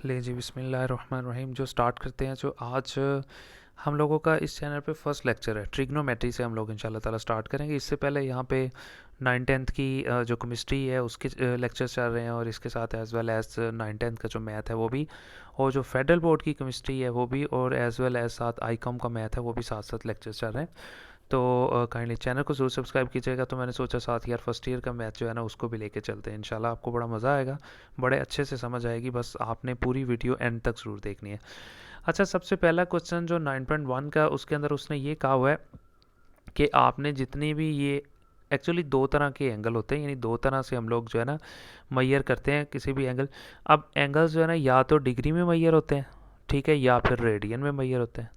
ले जी बिस्मिल्लाहिर्रहमानिर्रहीम। जो स्टार्ट करते हैं, जो आज हम लोगों का इस चैनल पे फर्स्ट लेक्चर है, ट्रिग्नोमेट्री से हम लोग इंशाल्लाह ताला स्टार्ट करेंगे। इससे पहले यहाँ पे 9-10th की जो केमिस्ट्री है उसके लेक्चर्स चल रहे हैं, और इसके साथ एज वेल एज 9-10th का जो मैथ है वो भी, और जो फेडरल बोर्ड की केमिस्ट्री है वो भी, और एज वेल एज साथ आईकॉम का मैथ है वो भी साथ साथ लेक्चर्स चल रहे हैं। तो काइंडली चैनल को ज़रूर सब्सक्राइब कीजिएगा। तो मैंने सोचा साथ यार फर्स्ट ईयर का मैथ जो है ना उसको भी लेके चलते हैं। इंशाल्लाह आपको बड़ा मज़ा आएगा, बड़े अच्छे से समझ आएगी, बस आपने पूरी वीडियो एंड तक ज़रूर देखनी है। अच्छा, सबसे पहला क्वेश्चन जो 9.1 का, उसके अंदर उसने ये कहा हुआ है कि आपने जितनी भी ये, एक्चुअली दो तरह के एंगल होते हैं, यानी दो तरह से हम लोग जो है ना मैयर करते हैं किसी भी एंगल। अब एंगल्स जो है ना या तो डिग्री में मैयर होते हैं, ठीक है, या फिर रेडियन में मैयर होते हैं।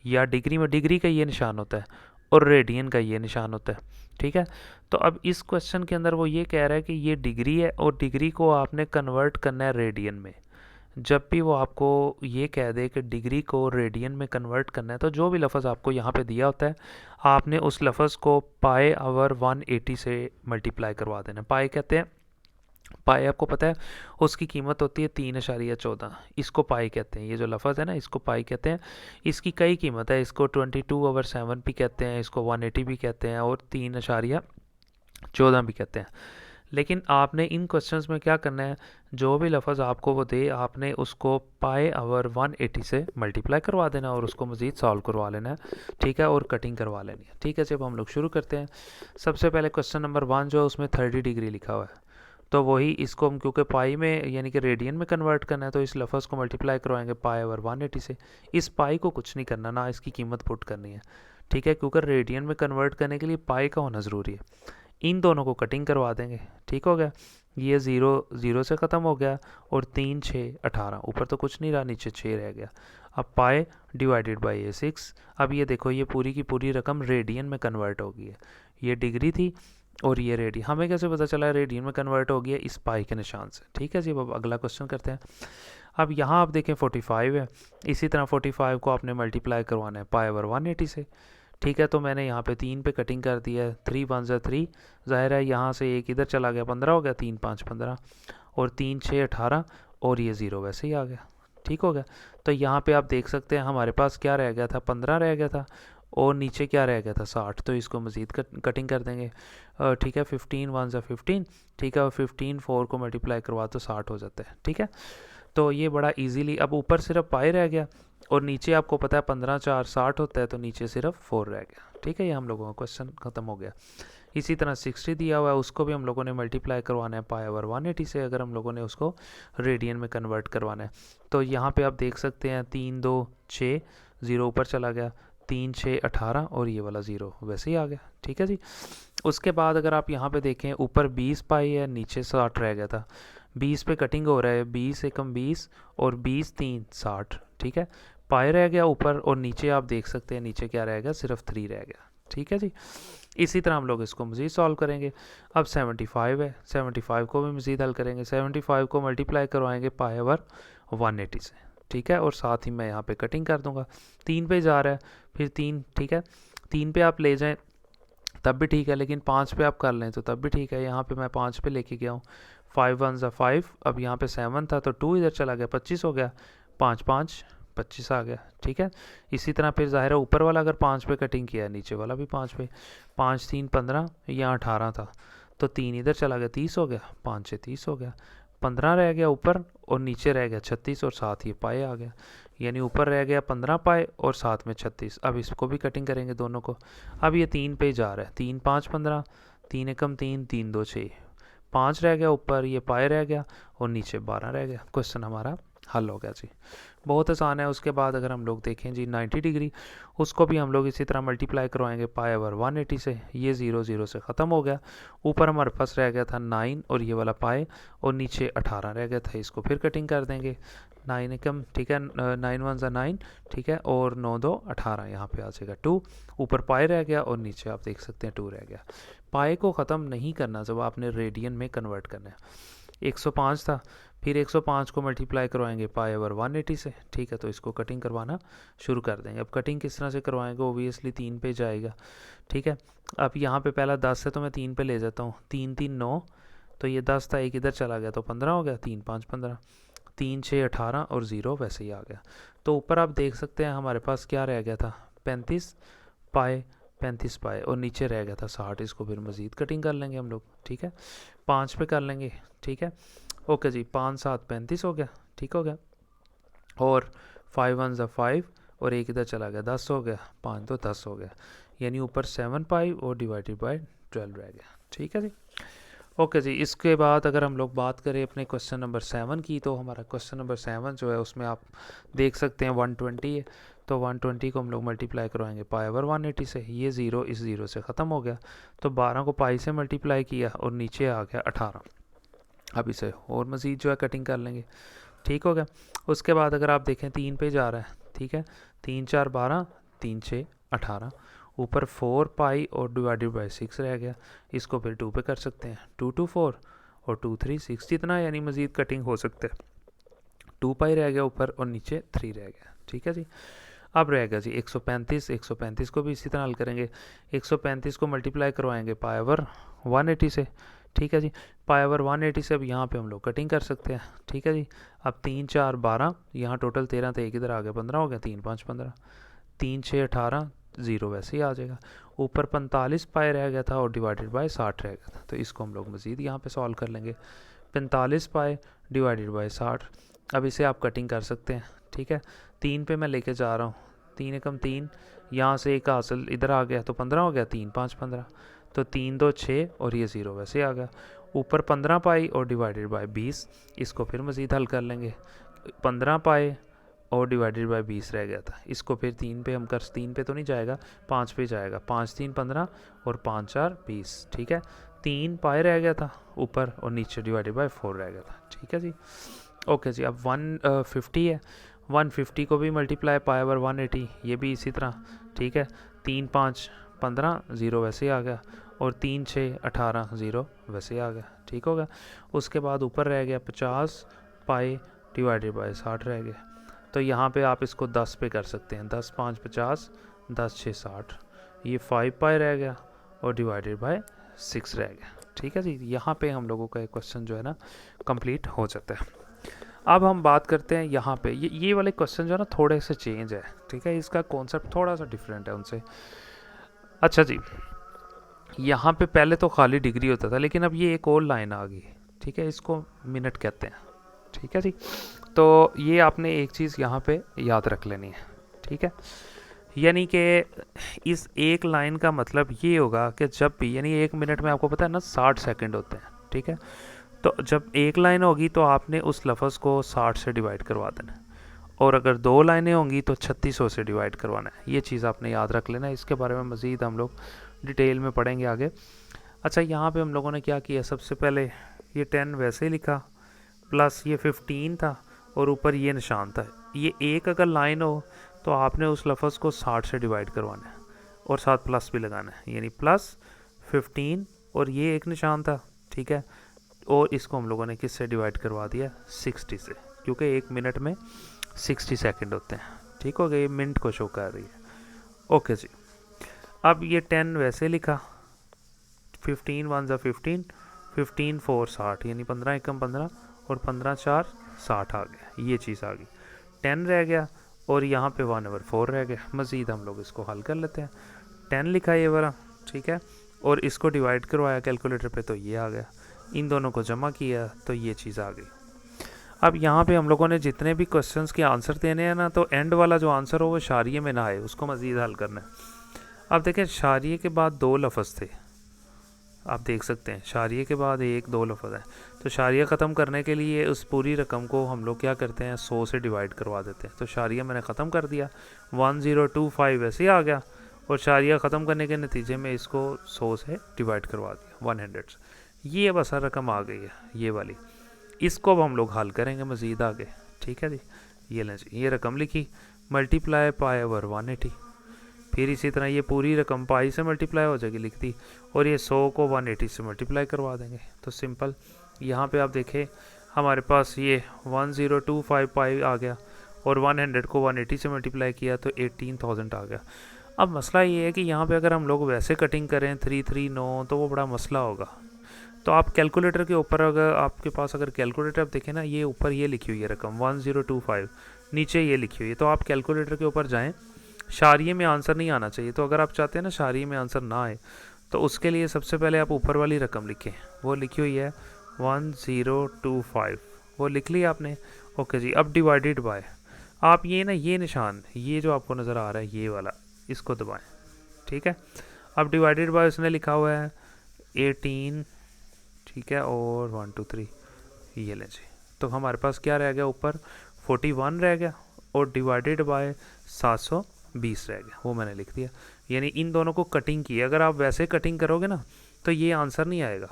या डिग्री में, डिग्री का ये निशान होता है और रेडियन का ये निशान होता है, ठीक है। तो अब इस क्वेश्चन के अंदर वो ये कह रहा है कि ये डिग्री है और डिग्री को आपने कन्वर्ट करना है रेडियन में। जब भी वो आपको ये कह दे कि डिग्री को रेडियन में कन्वर्ट करना है, तो जो भी लफ्ज़ आपको यहाँ पे दिया होता है, आपने उस लफ्ज़ को पाई आवर 180 से मल्टीप्लाई करवा देना। पाई कहते हैं, पाई आपको पता है उसकी कीमत होती है 3.14। इसको पाई कहते हैं, ये जो लफ्ज़ है ना इसको पाई कहते हैं। इसकी कई कीमत है, इसको 22/7 भी कहते हैं, इसको 180 भी कहते हैं, और 3.14 भी कहते हैं। लेकिन आपने इन क्वेश्चंस में क्या करना है, जो भी लफ्ज़ आपको वो दे, आपने उसको पाई आवर 180 से मल्टीप्लाई करवा देना और उसको मज़ीद सॉल्व करवा लेना है, ठीक है, और कटिंग करवा लेनी है, ठीक है। जब हम लोग शुरू करते हैं, सबसे पहले क्वेश्चन नंबर 1 जो है उसमें 30 डिग्री लिखा हुआ है। तो वही इसको हम, क्योंकि पाई में यानी कि रेडियन में कन्वर्ट करना है, तो इस लफ्ज़ को मल्टीप्लाई करवाएंगे पाई ओवर 180 से। इस पाई को कुछ नहीं करना, ना इसकी कीमत पुट करनी है, ठीक है, क्योंकि रेडियन में कन्वर्ट करने के लिए पाई का होना ज़रूरी है। इन दोनों को कटिंग करवा देंगे, ठीक हो गया। ये 0 से ख़त्म हो गया, और 3 6 18, ऊपर तो कुछ नहीं रहा, नीचे 6 रह गया। अब पाई डिवाइडेड बाई ये 6। अब ये देखो, ये पूरी की पूरी रकम रेडियन में कन्वर्ट हो गई है। ये डिग्री थी और ये रेडियन, हमें कैसे पता चला रेडियन में कन्वर्ट हो गया? इस पाई के निशान से, ठीक है जी। अब अगला क्वेश्चन करते हैं। अब यहाँ आप देखें 45 है, इसी तरह 45 को आपने मल्टीप्लाई करवाना है पाई ओवर 180 से, ठीक है। तो मैंने यहाँ पे 3 पे कटिंग कर दिया है, 3 1 ज़ा 3, ज़ाहिर है यहाँ से एक इधर चला गया, 15 हो गया, 3 5 15, और 3 6 18, और ये 0 वैसे ही आ गया, ठीक हो गया। तो यहाँ पे आप देख सकते हैं हमारे पास क्या रह गया था, 15 रह गया था, और नीचे क्या रह गया था, 60। तो इसको मज़ीद कटिंग कर देंगे, ठीक है। 15 1 ज़ा 15, ठीक है, और 15 4 को मल्टीप्लाई करवा तो 60 हो जाता है, ठीक है। तो ये बड़ा इजीली, अब ऊपर सिर्फ पाई रह गया, और नीचे आपको पता है 15 4 60 होता है, तो नीचे सिर्फ 4 रह गया, ठीक है। ये हम लोगों का क्वेश्चन ख़त्म हो गया। इसी तरह 60 दिया हुआ है, उसको भी हम लोगों ने मल्टीप्लाई करवाना है पाई ओवर 180 से, अगर हम लोगों ने उसको रेडियन में कन्वर्ट करवाना है। तो यहाँ पे आप देख सकते हैं 3 2 6, 0 ऊपर चला गया, 3 6 18, और ये वाला 0 वैसे ही आ गया, ठीक है जी। उसके बाद अगर आप यहाँ पे देखें, ऊपर 20 पाई है, नीचे 60 रह गया था। 20 पे कटिंग हो रहा है, 20 एकम 20, और 20 3 60, ठीक है। पाई रह गया ऊपर, और नीचे आप देख सकते हैं नीचे क्या रहेगा, सिर्फ 3 रह गया, ठीक है जी। इसी तरह हम लोग इसको मज़ीद सॉल्व करेंगे। अब 75 है, 75 को भी मज़ीद हल करेंगे। 75 को मल्टीप्लाई करवाएंगे पाई ओवर 180 से, ठीक है, और साथ ही मैं यहाँ पे कटिंग कर दूंगा। 3 पे जा रहा है, फिर 3, ठीक है, 3 पे आप ले जाएं तब भी ठीक है, लेकिन 5 पे आप कर लें तो तब भी ठीक है। यहाँ पे मैं 5 पे लेके गया हूँ, 5 1 ज़ा 5, अब यहाँ पे 7 था तो 2 इधर चला गया, 25 हो गया, 5 5 25 आ गया, ठीक है। इसी तरह फिर ज़ाहिर है ऊपर वाला अगर 5 पे कटिंग किया है, नीचे वाला भी 5 पे, 5 3 15, यहाँ 18 था, तो 3 इधर चला गया, 30 हो गया, 5 6 30 हो गया, 15 रह गया ऊपर, और नीचे रह गया 36, और साथ ही पाए आ गया, यानी ऊपर रह गया 15 पाए और साथ में 36। अब इसको भी कटिंग करेंगे दोनों को। अब ये 3 पे जा रहा है, 3 5 15, 3 एकम 3, 3 2 6, 5 रह गया ऊपर, ये पाए रह गया, और नीचे 12 रह गया। क्वेश्चन हमारा हल हो गया जी, बहुत आसान है। उसके बाद अगर हम लोग देखें जी 90 डिग्री, उसको भी हम लोग इसी तरह मल्टीप्लाई करवाएंगे पाई ओवर 180 से। ये 0 0 से ख़त्म हो गया, ऊपर हमारे पास रह गया था 9, और ये वाला पाए, और नीचे 18 रह गया था, इसको फिर कटिंग कर देंगे। 9 एकम, ठीक है, 9 1 ज़ा 9, ठीक है, और 9 2 18, यहाँ पे आ जाएगा 2, ऊपर पाए रह गया, और नीचे आप देख सकते हैं 2 रह गया। पाए को ख़त्म नहीं करना जब आपने रेडियन में कन्वर्ट करना है। 105 था, फिर 105 को मल्टीप्लाई करवाएंगे पाई ओवर 180 से, ठीक है। तो इसको कटिंग करवाना शुरू कर देंगे। अब कटिंग किस तरह से करवाएंगे, ओबियसली 3 पे जाएगा, ठीक है। अब यहाँ पे पहला 10 है तो मैं 3 पे ले जाता हूँ, 3 3 9, तो ये 10 था, एक इधर चला गया तो 15 हो गया, 3 5 15, 3 6 18 और 0 वैसे ही आ गया। तो ऊपर आप देख सकते हैं हमारे पास क्या रह गया था, 35 पाए, 35 पाए, और नीचे रह गया था 60। इसको फिर मज़ीद कटिंग कर लेंगे हम लोग, ठीक है, 5 पे कर लेंगे, ठीक है। ओके जी, 5 7 35 हो गया, ठीक हो गया। और 5 1 ज़ा 5 और एक इधर चला गया, 10 हो गया, 5 तो 10 हो गया, यानी ऊपर 7 पाई और डिवाइडेड बाय 12 रह गया, ठीक है जी। ओके जी, इसके बाद अगर हम लोग बात करें अपने क्वेश्चन नंबर 7 की, तो हमारा क्वेश्चन नंबर 7 जो है उसमें आप देख सकते हैं 120 है। तो 120 को हम लोग मल्टीप्लाई करवाएंगे पाई ओवर 180 से, ये ज़ीरो इस ज़ीरो से ख़त्म हो गया। तो 12 को पाई से मल्टीप्लाई किया और नीचे आ गया 18। अब इसे और मज़ीद जो है कटिंग कर लेंगे, ठीक हो गया। उसके बाद अगर आप देखें 3 पे जा रहा है, ठीक है, 3 4 12, 3 6 18, ऊपर 4 पाई और डिवाइडेड बाई 6 रह गया। इसको फिर 2 पे कर सकते हैं, 2 2 4 और 2 3 6 जितना, यानी मज़ीद कटिंग हो सकते हैं। 2 पाई रह गया ऊपर और नीचे 3 रह गया, ठीक है जी। अब रहेगा जी 135, 135 को भी इसी तरह हल करेंगे। 135 को मल्टीप्लाई करवाएंगे पाई ओवर 180 से, ठीक है जी। पाई ओवर 180 से अब यहाँ पे हम लोग कटिंग कर सकते हैं, ठीक है जी। अब 3 4 12, यहाँ टोटल 13 थे, एक इधर आ गया 15 हो गया, 3 5 15, 3 6 18, 0 वैसे ही आ जाएगा। ऊपर 45 पाई रह गया था और डिवाइडेड बाय 60 रह गया था, तो इसको हम लोग मज़ीद यहाँ पे सॉल्व कर लेंगे। 45 पाई डिवाइडेड बाय 60, अब इसे आप कटिंग कर सकते हैं, ठीक है। 3 पे मैं लेके जा रहा हूँ, 3 एकम 3, यहाँ से एक हासिल इधर आ गया तो 15 हो गया, 3 5 15, तो 3 2 6 और ये 0 वैसे आ गया। ऊपर 15 पाई और डिवाइडेड बाय 20, इसको फिर मज़ीद हल कर लेंगे। 15 पाई और डिवाइडेड बाय 20 रह गया था, इसको फिर 3 पे हम कर, 3 पे तो नहीं जाएगा, 5 पे जाएगा, 5 3 15 और 5 4 20, ठीक है। 3 पाई रह गया था ऊपर और नीचे डिवाइडेड बाय 4 रह गया था, ठीक है जी। ओके जी, अब 150 है, 150 को भी मल्टीप्लाई पाई ओवर 180, ये भी इसी तरह, ठीक है। 3 5 15, 0 वैसे ही आ गया, और 3 6 18, 0 वैसे ही आ गया, ठीक होगा। उसके बाद ऊपर रह गया 50 पाई डिवाइडेड बाय 60 रह गया। तो यहाँ पे आप इसको 10 पे कर सकते हैं, 10 5 50, 10 6 60, ये 5 पाई रह गया और डिवाइडेड बाय 6 रह गया, ठीक है जी। यहाँ पे हम लोगों का एक क्वेश्चन जो है ना कंप्लीट हो जाता है। अब हम बात करते हैं यहाँ पे, ये वाले क्वेश्चन जो है ना थोड़े से चेंज है, ठीक है, इसका कॉन्सेप्ट थोड़ा सा डिफरेंट है उनसे। अच्छा जी, यहाँ पे पहले तो खाली डिग्री होता था, लेकिन अब ये एक और लाइन आ गई, ठीक है, इसको मिनट कहते हैं, ठीक है जी। तो ये आपने एक चीज़ यहाँ पे याद रख लेनी है, ठीक है, यानी कि इस एक लाइन का मतलब ये होगा कि जब भी, यानी 1 मिनट में आपको पता है ना 60 सेकंड होते हैं, ठीक है। तो जब एक लाइन होगी तो आपने उस लफ्ज़ को 60 से डिवाइड करवा देना है, और अगर 2 लाइनें होंगी तो 3600 से डिवाइड करवाना है। ये चीज़ आपने याद रख लेना है, इसके बारे में मज़ीद हम लोग डिटेल में पढ़ेंगे आगे। अच्छा, यहाँ पे हम लोगों ने क्या किया, सबसे पहले ये 10 वैसे ही लिखा, प्लस ये 15 था और ऊपर ये निशान था। ये एक अगर लाइन हो तो आपने उस लफ्ज़ को 60 से डिवाइड करवाना है और साथ प्लस भी लगाना है, यानी प्लस 15 और ये एक निशान था, ठीक है, और इसको हम लोगों ने किससे डिवाइड करवा दिया, 60 से, क्योंकि 1 मिनट में 60 सेकंड होते हैं, ठीक हो गया, ये मिनट को शो कर रही है। ओके जी, अब ये 10 वैसे लिखा, 15 1 ज़ा 15, 15 4 60, यानी 15 एकम 15 और 15 4 60 आ गया, ये चीज़ आ गई। 10 रह गया और यहाँ पे 1/4 रह गया। मज़ीद हम लोग इसको हल कर लेते हैं। 10 लिखा ये वाला, ठीक है, और इसको डिवाइड करवाया कैलकुलेटर पे तो ये आ गया, इन दोनों को जमा किया तो ये चीज़ आ गई। अब यहाँ पे हम लोगों ने जितने भी क्वेश्चंस के आंसर देने हैं ना, तो एंड वाला जो आंसर हो वो शारिये में ना आए, उसको मज़ीद हल करना है। अब देखें, शारिये के बाद 2 लफ्ज़ थे, आप देख सकते हैं शारिये के बाद 1 2 लफ्ज़ है, तो शारिया ख़त्म करने के लिए उस पूरी रकम को हम लोग क्या करते हैं, 100 से डिवाइड करवा देते हैं। तो शारिया मैंने ख़त्म कर दिया, 1025 ऐसे ही आ गया, और शारिया ख़त्म करने के नतीजे में इसको 100 से डिवाइड करवा दिया, 100 से। ये बस रकम आ गई है ये वाली, इसको अब हम लोग हल करेंगे मज़ीद आगे, ठीक है जी। ये लें जी, ये रकम लिखी, मल्टीप्लाई पाई ओवर 180, फिर इसी तरह ये पूरी रकम पाई से मल्टीप्लाई हो जाएगी लिख दी, और ये 100 को 180 से मल्टीप्लाई करवा देंगे, तो सिंपल। यहाँ पे आप देखें हमारे पास ये 1025 पाई आ गया, और 100 को 180 से मल्टीप्लाई किया तो 18,000 आ गया। अब मसला ये है कि यहाँ पे अगर हम लोग वैसे कटिंग करें 3 3 9 तो वो बड़ा मसला होगा, तो आप कैलकुलेटर के ऊपर, अगर आपके पास अगर कैलकुलेटर आप देखें ना, ये ऊपर ये लिखी हुई है रकम 1025, नीचे ये लिखी हुई है, तो आप कैलकुलेटर के ऊपर जाएं। शारिये में आंसर नहीं आना चाहिए, तो अगर आप चाहते हैं ना शारिये में आंसर ना आए, तो उसके लिए सबसे पहले आप ऊपर वाली रकम लिखें, वो लिखी हुई है 1025, वो लिख लिया आपने। ओके जी, अब डिवाइडेड बाय, आप ये ना ये निशान, ये जो आपको नज़र आ रहा है ये वाला, इसको दबाएं। ठीक है, अब डिवाइडेड बाय उसने लिखा हुआ है 18, ठीक है, और 1 2 3, ये लें जी। तो हमारे पास क्या रह गया, ऊपर 41 रह गया, और डिवाइडेड बाय 720 रह गया, वो मैंने लिख दिया। यानी इन दोनों को कटिंग की, अगर आप वैसे कटिंग करोगे ना तो ये आंसर नहीं आएगा।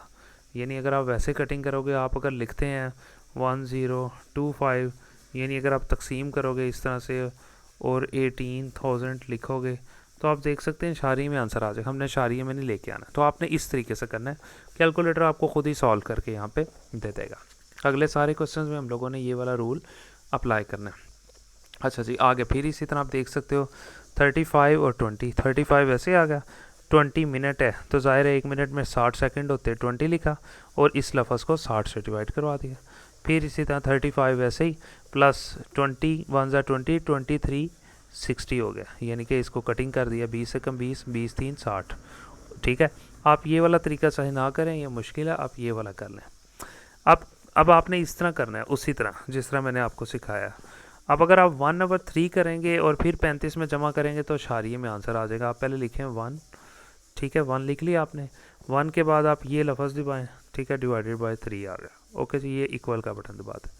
यानी अगर आप वैसे कटिंग करोगे, आप अगर लिखते हैं 1025, यानी अगर आप तकसीम करोगे इस तरह से और 18,000 लिखोगे, तो आप देख सकते हैं शारी में आंसर आ जाएगा। हमने शारी में नहीं लेके आना, तो आपने इस तरीके से करना है। कैलकुलेटर आपको खुद ही सॉल्व करके यहाँ पे दे देगा। अगले सारे क्वेश्चन में हम लोगों ने ये वाला रूल अप्लाई करना है। अच्छा जी, आगे फिर इसी तरह आप देख सकते हो 35 और 20। 35 ऐसे आ गया, 20 मिनट है तो ज़ाहिर है 1 मिनट में 60 सेकंड होते हैं, 20 लिखा और इस लफ्ज़ को 60 से डिवाइड करवा दिया। फिर इसी तरह 35 ऐसे ही, प्लस 20 1 ज़ा 20, 23 60 हो गया, यानी कि इसको कटिंग कर दिया, 20 से कम 20, 20 3 60। ठीक है, आप ये वाला तरीका चाहे ना करें, ये मुश्किल है, आप ये वाला कर लें। अब आपने इस तरह करना है, उसी तरह जिस तरह मैंने आपको सिखाया। अब अगर आप 1/3 करेंगे और फिर 35 में जमा करेंगे तो शारिये में आंसर आ जाएगा। आप पहले लिखें 1, ठीक है, 1 लिख लिया आपने। 1 के बाद आप ये लफ्ज़ दबाएं, ठीक है, डिवाइडेड बाय 3 आ गया। ओके जी, ये इक्वल का बटन दबा दें,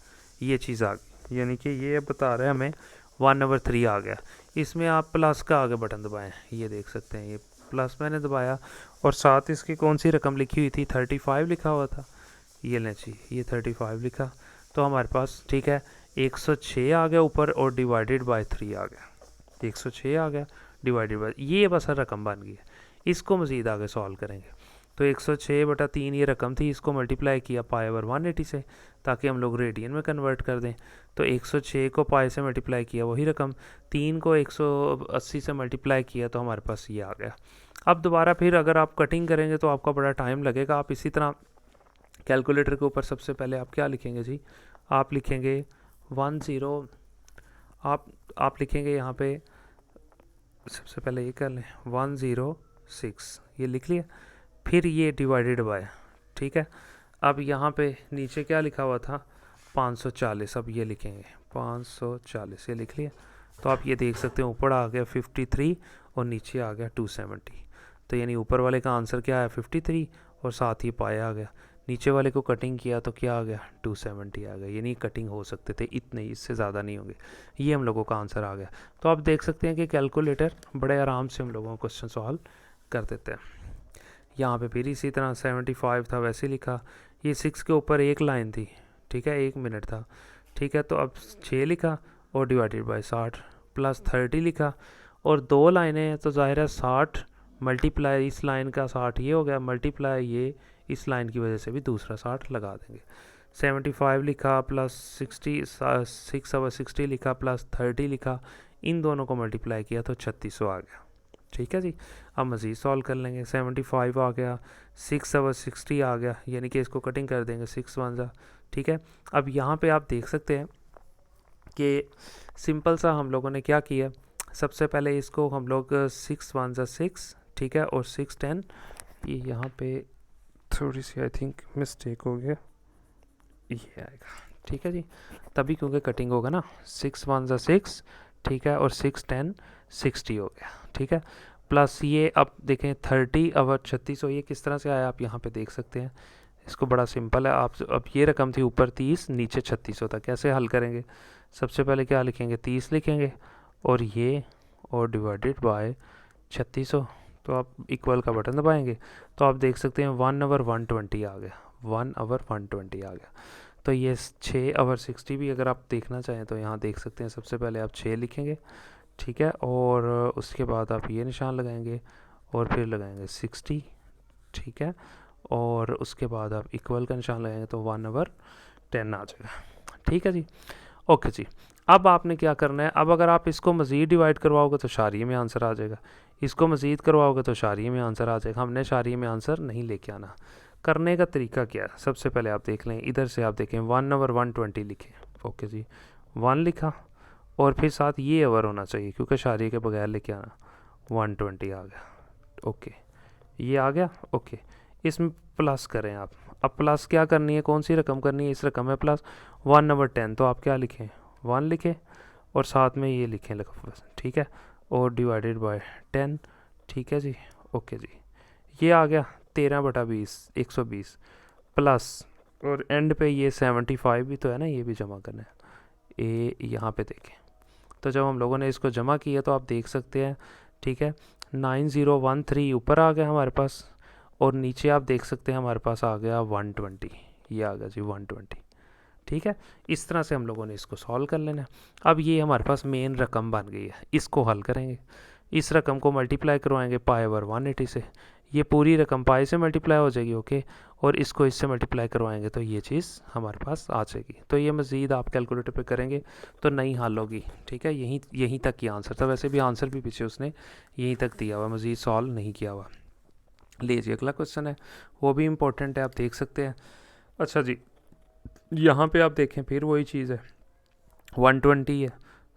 ये चीज़ आ गई, यानी कि ये बता रहा है हमें 1/3 आ गया। इसमें आप प्लस का आगे बटन दबाएं, ये देख सकते हैं, ये प्लस मैंने दबाया और साथ इसकी कौन सी रकम लिखी हुई थी, 35 लिखा हुआ था, ये लें जी, ये 35 लिखा, तो हमारे पास ठीक है 106 आ गया ऊपर और डिवाइडेड बाय 3 आ गया। 106 आ गया डिवाइडेड बाय, ये बस रकम बन गई है। इसको मज़ीद आगे सॉल्व करेंगे तो 106/3 ये रकम थी, इसको मल्टीप्लाई किया पाई ओवर 180 से, ताकि हम लोग रेडियन में कन्वर्ट कर दें। तो 106 को पाई से मल्टीप्लाई किया वही रकम, 3 को 180 से मल्टीप्लाई किया तो हमारे पास ये आ गया। अब दोबारा फिर अगर आप कटिंग करेंगे तो आपका बड़ा टाइम लगेगा। आप इसी तरह कैलकुलेटर के ऊपर सबसे पहले आप क्या लिखेंगे जी, आप लिखेंगे 10, आप लिखेंगे यहाँ पे, सबसे पहले ये कर लें 106, ये लिख लिया, फिर ये डिवाइडेड बाय, ठीक है। अब यहाँ पे नीचे क्या लिखा हुआ था 540, अब ये लिखेंगे 540, ये लिख लिया। तो आप ये देख सकते हैं ऊपर आ गया 53 और नीचे आ गया 270। तो यानी ऊपर वाले का आंसर क्या है 53 और साथ ही पाया आ गया। नीचे वाले को कटिंग किया तो क्या आ गया 270 आ गया, यानी कटिंग हो सकते थे इतने, इससे ज़्यादा नहीं होंगे। ये हम लोगों का आंसर आ गया। तो आप देख सकते हैं कि कैलकुलेटर बड़े आराम से हम लोगों को क्वेश्चन सॉल्व कर देते हैं। यहाँ पे फिर इसी तरह 75 था वैसे लिखा, ये 6 के ऊपर एक लाइन थी, ठीक है, 1 मिनट था, ठीक है। तो अब 6 लिखा और डिवाइडेड बाय 60, प्लस 30 लिखा और 2 लाइनें हैं तो ज़ाहिर है 60 मल्टीप्लाई इस लाइन का 60 ये हो गया, मल्टीप्लाई ये इस लाइन की वजह से भी दूसरा 60 लगा देंगे। 75 लिखा प्लस 6/60 लिखा प्लस 30 लिखा, इन दोनों को मल्टीप्लाई किया तो 3600 आ गया। ठीक है जी, अब मज़ीद सॉल्व कर लेंगे। 75 आ गया, 6/60 आ गया, यानी कि इसको कटिंग कर देंगे 6 1 ज़ा, ठीक है। अब यहाँ पे आप देख सकते हैं कि सिंपल सा हम लोगों ने क्या किया, सबसे पहले इसको हम लोग 6 1 ज़ा 6, ठीक है, और 6 10, ये यहाँ पे थोड़ी सी आई थिंक मिस्टेक हो गया, ये आएगा, ठीक है जी, तभी क्योंकि कटिंग होगा ना, 6 1 ज़ा 6, ठीक है, और 6 10 60 हो गया, ठीक है। प्लस ये अब देखें 30 और 3600, ये किस तरह से आया आप यहाँ पे देख सकते हैं। इसको बड़ा सिंपल है, आप अब ये रकम थी ऊपर 30 नीचे 3600 था, कैसे हल करेंगे। सबसे पहले क्या लिखेंगे 30 लिखेंगे और ये और डिवाइडेड बाय 3600, तो आप इक्वल का बटन दबाएंगे तो आप देख सकते हैं 1/120 आ गया, 1/120 आ गया। तो ये 6/60 भी अगर आप देखना चाहें तो यहाँ देख सकते हैं, सबसे पहले आप 6 लिखेंगे, ठीक है, और उसके बाद आप ये निशान लगाएंगे और फिर लगाएंगे 60, ठीक है, और उसके बाद आप इक्वल का निशान लगाएंगे तो 1/10 आ जाएगा, ठीक है जी। ओके जी, अब आपने क्या करना है, अब अगर आप इसको मज़ीद डिवाइड करवाओगे तो शारिये में आंसर आ जाएगा, इसको मज़ीद करवाओगे तो शारिये में आंसर आ जाएगा। हमने शारिये में आंसर नहीं लेके आना, करने का तरीका क्या है, सबसे पहले आप देख लें, इधर से आप देखें 1/120 लिखें। ओके जी, 1 लिखा और फिर साथ ये ओवर होना चाहिए क्योंकि शारी के बगैर लेके आना, 120 आ गया। ओके, ये आ गया। ओके, इसमें प्लस करें आप। अब प्लस क्या करनी है, कौन सी रकम करनी है, इस रकम में प्लस 1/10, तो आप क्या लिखें, 1 लिखें और साथ में ये लिखें लफ्ज़, ठीक है, और डिवाइडेड बाय 10, ठीक है जी। ओके जी, ये आ गया 13/20, 120 प्लस, और एंड पे ये 75 भी तो है ना, ये भी जमा करना है। ए यहाँ पे देखें, तो जब हम लोगों ने इसको जमा किया तो आप देख सकते हैं, ठीक है, 9013 ऊपर आ गया हमारे पास, और नीचे आप देख सकते हैं हमारे पास आ गया 120, ये आ गया जी 120, ठीक है। इस तरह से हम लोगों ने इसको सॉल्व कर लेना है। अब ये हमारे पास मेन रकम बन गई है, इसको हल करेंगे, इस रकम को मल्टीप्लाई करवाएंगे पाई ओवर 180 से, ये पूरी रकम पाई से मल्टीप्लाई हो जाएगी। ओके, और इसको इससे मल्टीप्लाई करवाएंगे तो ये चीज़ हमारे पास आ जाएगी। तो ये मज़ीद आप कैलकुलेटर पे करेंगे तो नहीं हल होगी, ठीक है। यहीं तक की आंसर था, वैसे भी आंसर भी पीछे उसने यहीं तक दिया हुआ, मज़ीद सॉल्व नहीं किया हुआ। लीजिए अगला क्वेश्चन है, वो भी इम्पोर्टेंट है, आप देख सकते हैं। अच्छा जी, यहाँ पे आप देखें फिर वही चीज़ है, 120 है,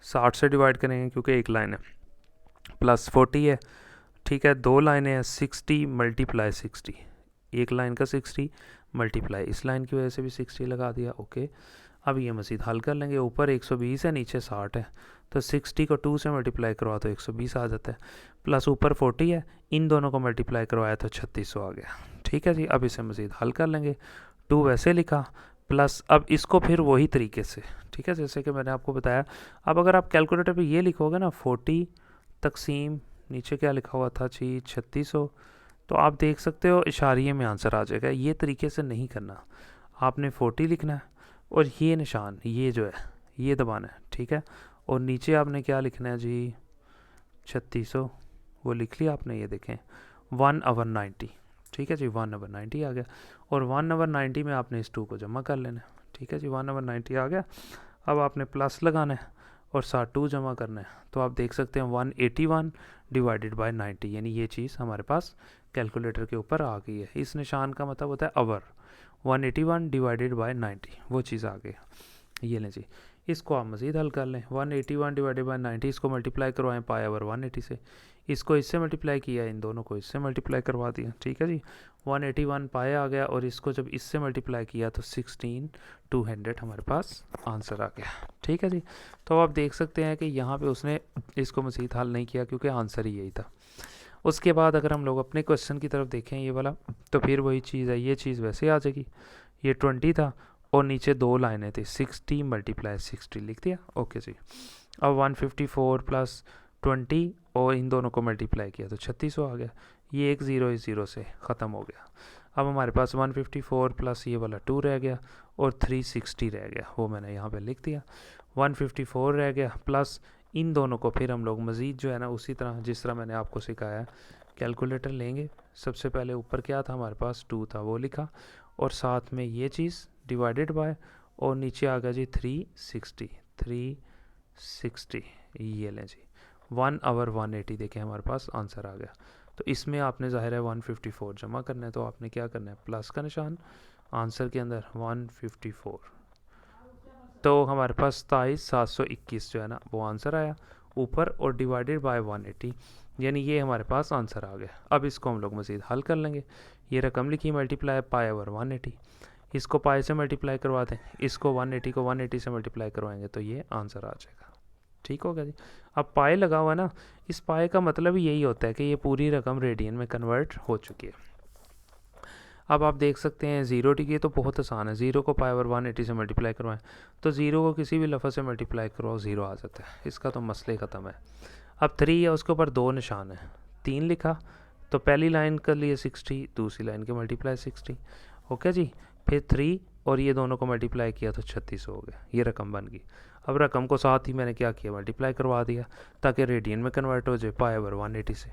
60 से डिवाइड करेंगे क्योंकि एक लाइन है, प्लस 40 है, ठीक है, दो लाइनें हैं, 60 मल्टीप्लाई 60, एक लाइन का 60 मल्टीप्लाई इस लाइन की वजह से भी 60 लगा दिया। ओके, अब ये मज़ीद हल कर लेंगे, ऊपर 120 है, नीचे 60 है, तो 60 को 2 से मल्टीप्लाई करवा तो 120 आ जाता है, प्लस ऊपर 40 है, इन दोनों को मल्टीप्लाई करवाया तो 3600 आ गया, ठीक है जी। अब इसे मज़ीद हल कर लेंगे, 2 वैसे लिखा, प्लस अब इसको फिर वही तरीके से, ठीक है, जैसे कि मैंने आपको बताया। अब अगर आप कैलकुलेटर पे ये लिखोगे ना 40 तकसीम नीचे क्या लिखा हुआ था जी 3600, तो आप देख सकते हो इशारिये में आंसर आ जाएगा। ये तरीके से नहीं करना, आपने 40 लिखना है और ये निशान ये जो है ये दबाना है, ठीक है, और नीचे आपने क्या लिखना है जी 3600, वो लिख लिया आपने, ये देखें 1/90, ठीक है जी, 1/90 आ गया, और 1/90 में आपने इस 2 को जमा कर लेना है, ठीक है जी, 1/90 आ गया। अब आपने प्लस लगाना है और साथ 2 जमा करना है, तो आप देख सकते हैं 181 डिवाइडेड बाय 90, यानी ये चीज़ हमारे पास कैलकुलेटर के ऊपर आ गई है। इस निशान का मतलब होता है आवर, 181 डिवाइडेड बाय 90, वो चीज़ आ गई। ये लें जी, इसको आप मज़ीद हल कर लें, 181 डिवाइडेड बाय 90, इसको मल्टीप्लाई करवाएं पाई ओवर 180 से, इसको इससे मल्टीप्लाई किया, इन दोनों को इससे मल्टीप्लाई करवा दिया, ठीक है जी, 181 पाए आ गया, और इसको जब इससे मल्टीप्लाई किया तो 16200 हमारे पास आंसर आ गया, ठीक है जी। तो आप देख सकते हैं कि यहाँ पे उसने इसको मज़ीद हल नहीं किया क्योंकि आंसर ही यही था। उसके बाद अगर हम लोग अपने क्वेश्चन की तरफ देखें ये वाला, तो फिर वही चीज़ है, ये चीज़ वैसे आ जाएगी, ये 20 था और नीचे 2 लाइनें थी, 60 मल्टीप्लाई 60 लिख दिया। ओके जी, अब 154 प्लस 20 और इन दोनों को मल्टीप्लाई किया तो 3600 आ गया, ये एक ज़ीरो इस ज़ीरो से ख़त्म हो गया। अब हमारे पास 154 प्लस ये वाला 2 रह गया और 360 रह गया, वो मैंने यहाँ पे लिख दिया। 154 रह गया प्लस इन दोनों को फिर हम लोग मज़ीद जो है ना उसी तरह जिस तरह मैंने आपको सिखाया कैलकुलेटर लेंगे। सबसे पहले ऊपर क्या था हमारे पास 2 था, वो लिखा, और साथ में ये चीज़ डिवाइडेड बाय, और नीचे आ गया जी 360, ये लें जी 1/180, देखें हमारे पास आंसर आ गया। तो इसमें आपने ज़ाहिर है 154 जमा करना है, तो आपने क्या करना है, प्लस का निशान आंसर के अंदर 154, तो हमारे पास 27721 जो है ना वो आंसर आया ऊपर, और डिवाइडेड बाय 180, यानी ये हमारे पास आंसर आ गया। अब इसको हम लोग मज़ीद हल कर लेंगे, ये रकम लिखी मल्टीप्लाई पाई ओवर 180, इसको पाई से मल्टीप्लाई करवा दें, इसको 180 को 180 से मल्टीप्लाई करवाएंगे तो ये आंसर आ जाएगा, ठीक होगा जी। अब पाए लगा हुआ ना, इस पाए का मतलब यही होता है कि ये पूरी रकम रेडियन में कन्वर्ट हो चुकी है। अब आप देख सकते हैं 0 डिग्री तो बहुत आसान है, 0 को पाई ओवर 180 से मल्टीप्लाई करवाएं तो 0 को किसी भी लफ्ज़ से मल्टीप्लाई करवाओ 0 आ जाता है, इसका तो मसले ख़त्म है। अब 3 है, उसके ऊपर 2 निशान है, 3 लिखा तो पहली लाइन कर लिए 60, दूसरी लाइन के मल्टीप्लाई 60, ओके जी, फिर 3 और ये दोनों को मल्टीप्लाई किया तो 36 हो गया, ये रकम बन गई। अब रकम को साथ ही मैंने क्या किया, मल्टीप्लाई करवा दिया ताकि रेडियन में कन्वर्ट हो जाए पाई ओवर 180 से।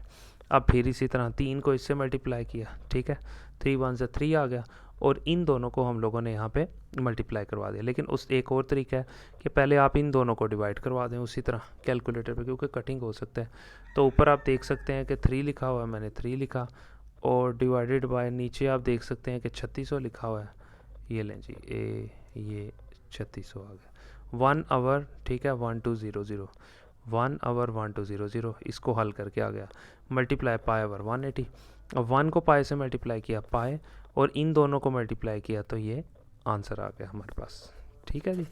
अब फिर इसी तरह 3 को इससे मल्टीप्लाई किया, ठीक है, 3 1 से 3 आ गया, और इन दोनों को हम लोगों ने यहाँ पे मल्टीप्लाई करवा दिया। लेकिन उस एक और तरीका है कि पहले आप इन दोनों को डिवाइड करवा दें उसी तरह कैलकुलेटर पे, क्योंकि कटिंग हो सकता है। तो ऊपर आप देख सकते हैं कि 3 लिखा हुआ है, मैंने 3 लिखा, और डिवाइडेड बाय, नीचे आप देख सकते हैं कि 3600 लिखा हुआ है। ये लें जी, ये 3600 आ गया। 1 आवर, ठीक है, 1200, 1 आवर 1200, इसको हल करके आ गया। मल्टीप्लाई पाई आवर 180, और 1 को पाई से मल्टीप्लाई किया पाई, और इन दोनों को मल्टीप्लाई किया तो ये आंसर आ गया हमारे पास। ठीक है जी।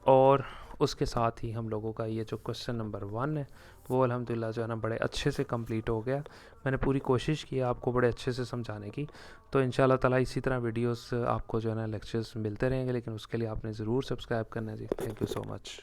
और उसके साथ ही हम लोगों का ये जो क्वेश्चन नंबर 1 है वो अल्हम्दुलिल्लाह जो है ना बड़े अच्छे से कंप्लीट हो गया। मैंने पूरी कोशिश की आपको बड़े अच्छे से समझाने की। तो इंशाल्लाह ताला इसी तरह वीडियोस आपको जो है ना लेक्चर्स मिलते रहेंगे, लेकिन उसके लिए आपने ज़रूर सब्सक्राइब करना है जी। Thank you so much.